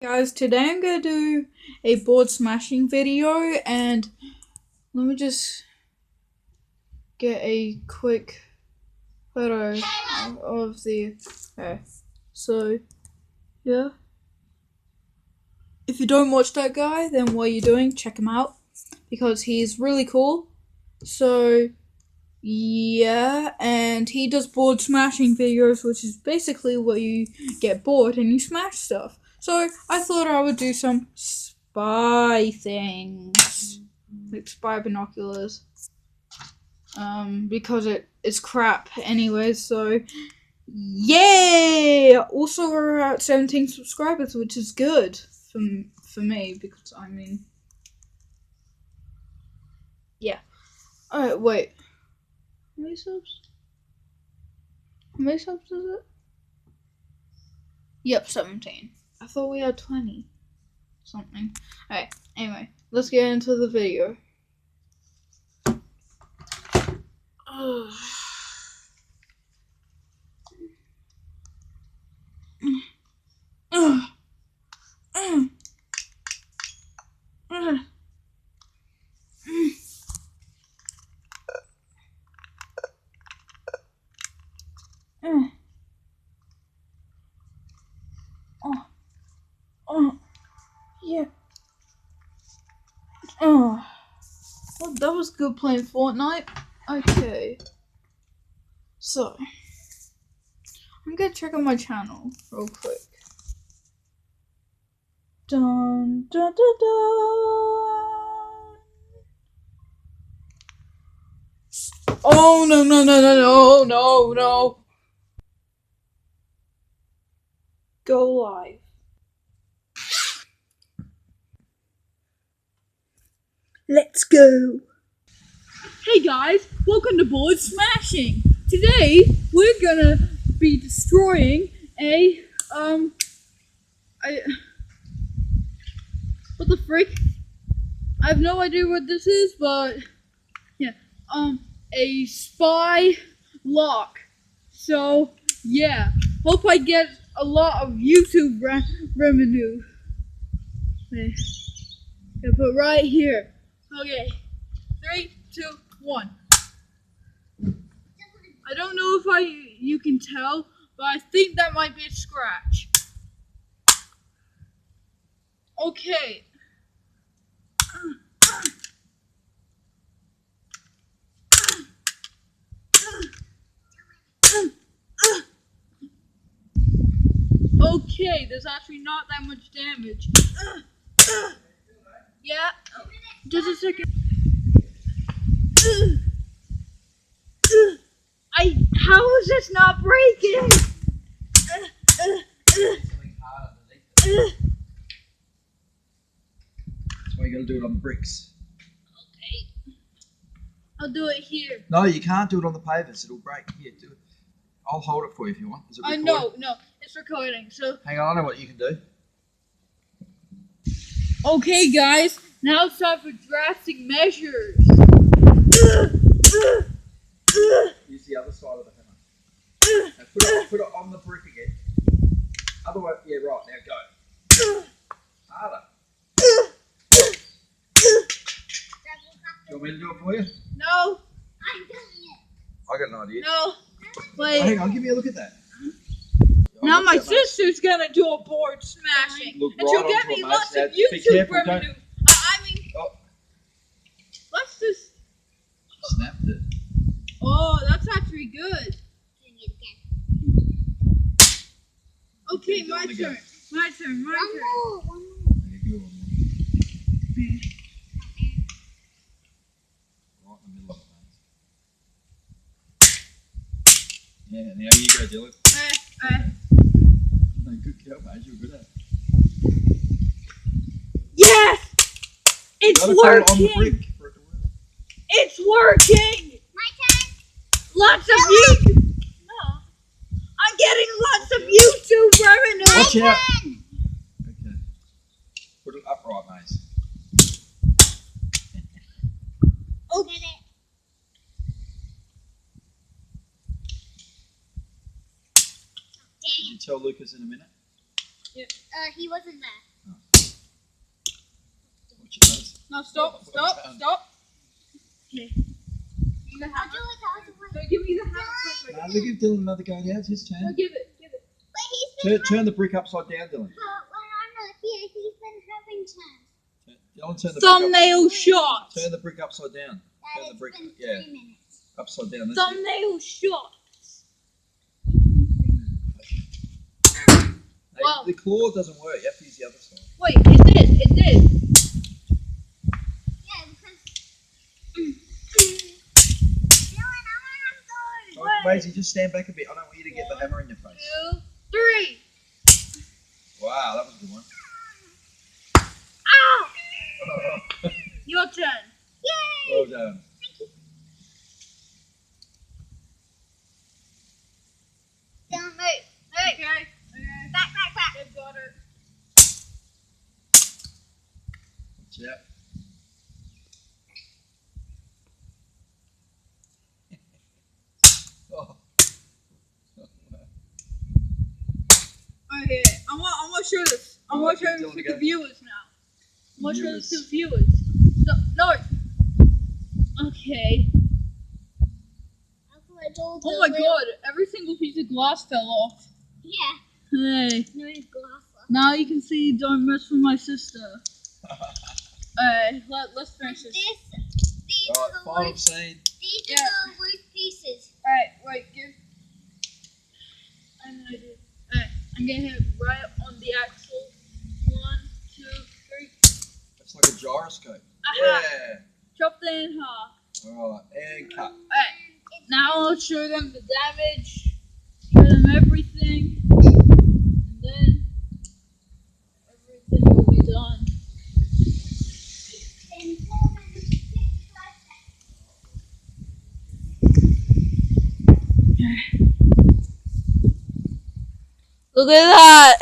Guys, today I'm gonna do a board smashing video, and let me just get a quick photo of the. Okay, so yeah, if you don't watch that guy, then what are you doing? Check him out because he's really cool. So yeah, and he does board smashing videos, which is basically what you get bored and you smash stuff. So I thought I would do some spy things, like spy binoculars, because it's crap anyway. So yeah. Also, we're at 17 subscribers, which is good for me because yeah. Alright, wait. How many subs? How many subs is it? Yep, 17. I thought we had 20 something. Alright, anyway, let's get into the video. Yeah. Well, that was good playing Fortnite. Okay. So, I'm gonna check on my channel real quick. Dun dun dun dun. Oh no no no no no no no. Go live. Let's go. Hey guys, welcome to Board Smashing. Today we're gonna be destroying what the frick? I have no idea what this is, but yeah, a spy lock. So yeah, hope I get a lot of YouTube revenue. Okay, gonna put right here. Okay, 3, 2, 1. I don't know if you can tell, but I think that might be a scratch. Okay. Okay, there's actually not that much damage. Yeah, just a second. How is this not breaking? That's why you gotta do it on the bricks. Okay. I'll do it here. No, you can't do it on the pavers. It'll break. Here, do it. I'll hold it for you if you want. Is it recording? No, it's recording. So hang on, I know what you can do. Okay, guys, now it's time for drastic measures. Use the other side of the hammer. Now put it on the brick again. Otherwise, yeah, right. Now go. Harder. Do you want me to do it for you? No. I'm doing it. I got an idea. No. Wait. Hang on, give me a look at that. Now my sister's gonna do a board smashing, Look and right she'll get me it, lots of Be YouTube careful, revenue. Let's just. Snapped it. Oh, that's actually good. Okay, my turn. My turn. One more. Yeah, now you go, Dylan. Good girl, mate. You were good at it. Yes! It's working! It's working! My turn! Lots of YouTube! No. I'm getting lots of YouTube revenue! Watch out! Okay. Put it upright, mate. Okay. Did you tell Lucas in a minute? He wasn't there. Watch your nose. No, stop. Okay. I'll do it the other way. So give me the hammer quick. Nah, we'll give Dylan another go now. It's his No, turn. give it. But he's been Turn the brick upside down, Dylan. when I'm not here, he's been having chance. Dylan, turn the Thumbnail shot. Turn the brick upside down. That Turn the it's brick. been Yeah, 3 minutes. upside down. That's it. Thumbnail shot. Hey, Wow. the claw doesn't work. You have to use the other side. Wait, it did. Yeah, because. Dylan, I want to go. Oh, Maisie, just stand back a bit. I don't want you to get the hammer in your face. 2, 3. Wow, that was a good one. Ow! Your turn. Yay! Well done. Dylan, move. Okay. Back. They've got it. Watch out. Oh. Okay, I'm gonna show this. I'm gonna show this to the viewers now. I'm gonna show this to the viewers. No. Okay. Oh my god, every single piece of glass fell off. Yeah. Hey, No glass left. now you can see don't mess with my sister. Let's finish this. These are Alright, the final loose. scene. These Yeah. are the loose pieces. Alright, wait, give. I know I do. Alright, I'm gonna hit right on the axle. 1, 2, 3. It's like a gyroscope. Aha! Yeah. Chop that in half. Alright, and cut. Alright, now I'll show them the damage, show them everything, and then everything will be done. In 4 minutes, 55 seconds. Look at that!